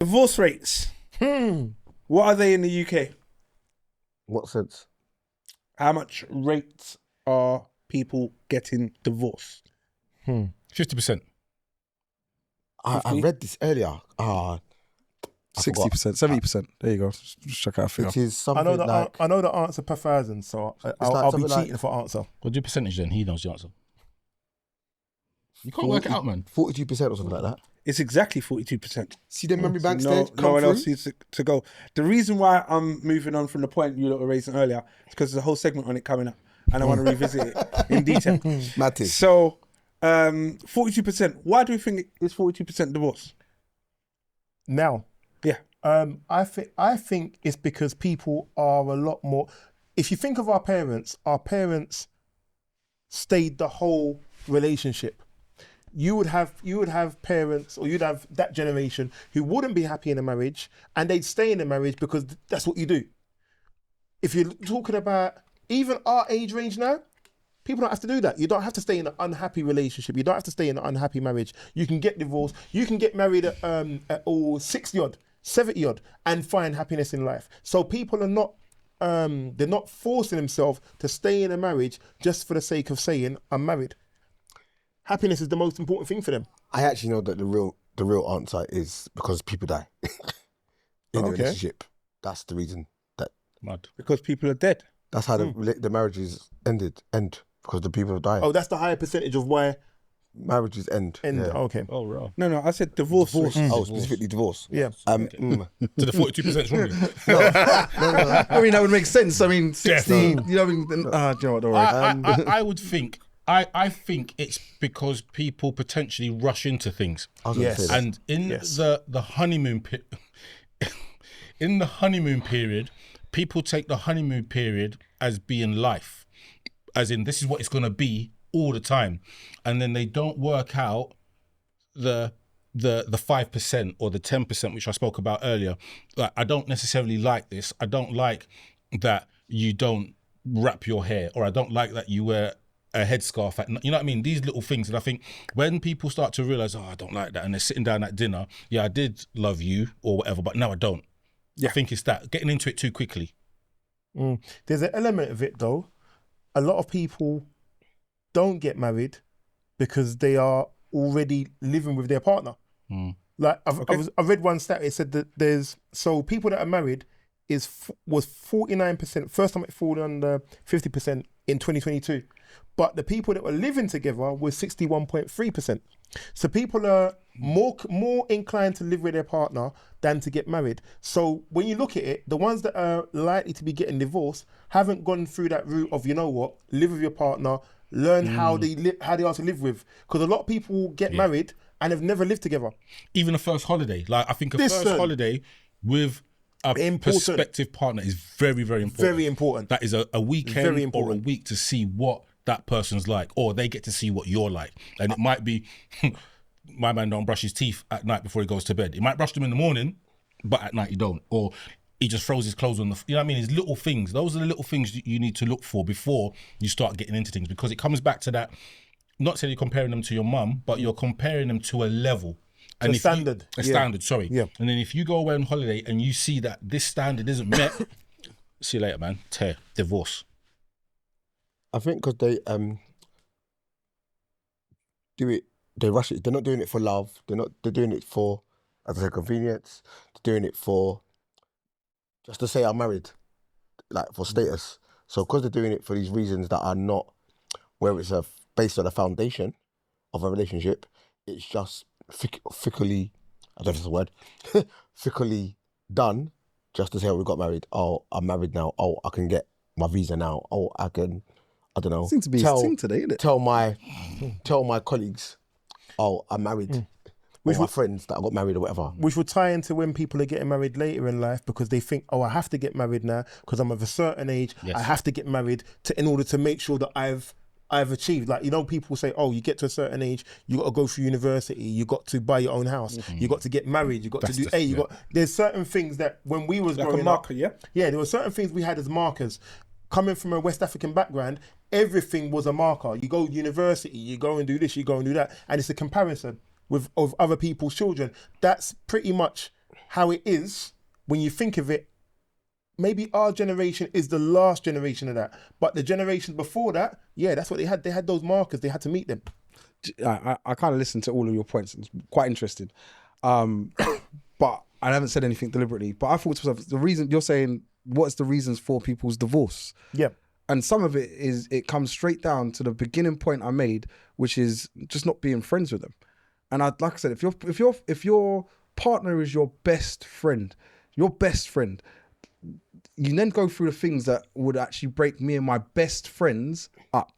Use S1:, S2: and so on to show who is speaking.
S1: Divorce rates. What are they in the UK?
S2: What sense?
S1: How much rates are people getting divorced?
S3: 50%.
S2: I read this earlier.
S4: 60%, 70%. There you go. Just check out a figure.
S2: Which is something
S5: I know
S2: like...
S5: I know the answer per thousand, so I'll be cheating for answer.
S3: What do you percentage then? He knows the answer. You can't work it out, man.
S2: 42% or something like that.
S1: It's exactly 42%.
S2: See the memory banks
S1: No,
S2: there?
S1: no one else needs to go. The reason why I'm moving on from the point you lot were raising earlier is because there's a whole segment on it coming up, and I want to revisit it in detail.
S2: Matty.
S1: So, 42%. Why do we think it's 42% divorce?
S5: Now,
S1: Yeah.
S5: I think it's because people are a lot more. If you think of our parents stayed the whole relationship. You would have parents, or you'd have that generation who wouldn't be happy in a marriage, and they'd stay in a marriage because that's what you do. If you're talking about even our age range now, people don't have to do that. You don't have to stay in an unhappy relationship. You don't have to stay in an unhappy marriage. You can get divorced. You can get married at 60 odd, 70 odd, and find happiness in life. So people are not, they're not forcing themselves to stay in a marriage just for the sake of saying, I'm married. Happiness is the most important thing for them.
S2: I actually know that the real answer is because people die in the relationship. That's the reason.
S3: Mad.
S1: Because people are dead.
S2: That's how the marriages end because the people die.
S5: Oh, that's the higher percentage of why
S2: Marriages end.
S5: end.
S2: Yeah.
S5: Okay.
S3: Oh, right.
S1: No, I said divorce.
S2: Oh, specifically divorce.
S5: Yeah.
S3: To the 42% wrong.
S4: I mean, that would make sense. I mean, 16.
S3: Definitely.
S4: You know what I mean? Do you know what? Don't worry.
S3: I would think. I think it's because people potentially rush into things,
S2: I was going to say that.
S3: and in the honeymoon in the honeymoon period, people take the honeymoon period as being life, as in this is what it's going to be all the time, and then they don't work out the 5% or the 10% which I spoke about earlier. Like, I don't necessarily like this. I don't like that you don't wrap your hair, or I don't like that you wear a headscarf at, you know what I mean? These little things. And I think when people start to realize, oh, I don't like that, and they're sitting down at dinner, yeah, I did love you or whatever, but now I don't. I think it's that getting into it too quickly.
S5: There's an element of it though. A lot of people don't get married because they are already living with their partner. Like I read one stat. It said that people that are married was 49%. First time it fallen under 50% in 2022. But the people that were living together was 61.3%. So people are more inclined to live with their partner than to get married. So when you look at it, the ones that are likely to be getting divorced haven't gone through that route of, you know what, live with your partner, learn how they are to live with. Because a lot of people get married and have never lived together.
S3: Even a first holiday. Like, I think first holiday with a prospective partner is very, very important.
S5: Very important.
S3: That is a weekend or a week to see what that person's like, or they get to see what you're like. And it might be, my man don't brush his teeth at night before he goes to bed. He might brush them in the morning, but at night he don't. Or he just throws his clothes on the, you know what I mean? It's little things. Those are the little things that you need to look for before you start getting into things, because it comes back to that, not saying you're comparing them to your mum, but you're comparing them to a level. And
S5: standard.
S3: Standard, sorry.
S5: Yeah.
S3: And then if you go away on holiday and you see that this standard isn't met, see you later, man. Divorce.
S2: I think because they do it, they rush it. They're not doing it for love. They're doing it for, as I said, convenience. They're doing it for just to say I'm married, like for status. So because they're doing it for these reasons that are not where it's based on a foundation of a relationship, it's just fickly, I don't know if it's a word, fickly done just to say, oh, we got married. Oh, I'm married now. Oh, I can get my visa now. Oh, I can, I don't know.
S4: Seems to be his thing today, isn't it?
S2: Tell my colleagues, oh, I'm married. Or my friends that I got married or whatever.
S5: Which will tie into when people are getting married later in life, because they think, oh, I have to get married now because I'm of a certain age.
S3: Yes.
S5: I have to get married in order to make sure that I've achieved. Like, you know, people say, oh, you get to a certain age, you got to go through university, you got to buy your own house, you got to get married, you got to do there's certain things that when we was
S1: Like
S5: growing
S1: a marker,
S5: up, there were certain things we had as markers. Coming from a West African background, everything was a marker. You go to university, you go and do this, you go and do that, and it's a comparison of other people's children. That's pretty much how it is when you think of it. Maybe our generation is the last generation of that, but the generation before that, yeah, that's what they had. They had those markers. They had to meet them.
S4: I kind of listened to all of your points. It's quite interesting. But I haven't said anything deliberately. But I thought to myself, the reason you're saying, what's the reasons for people's divorce?
S5: Yeah.
S4: And some of it is, it comes straight down to the beginning point I made, which is just not being friends with them. And like I said, if your partner is your best friend, you then go through the things that would actually break me and my best friends up.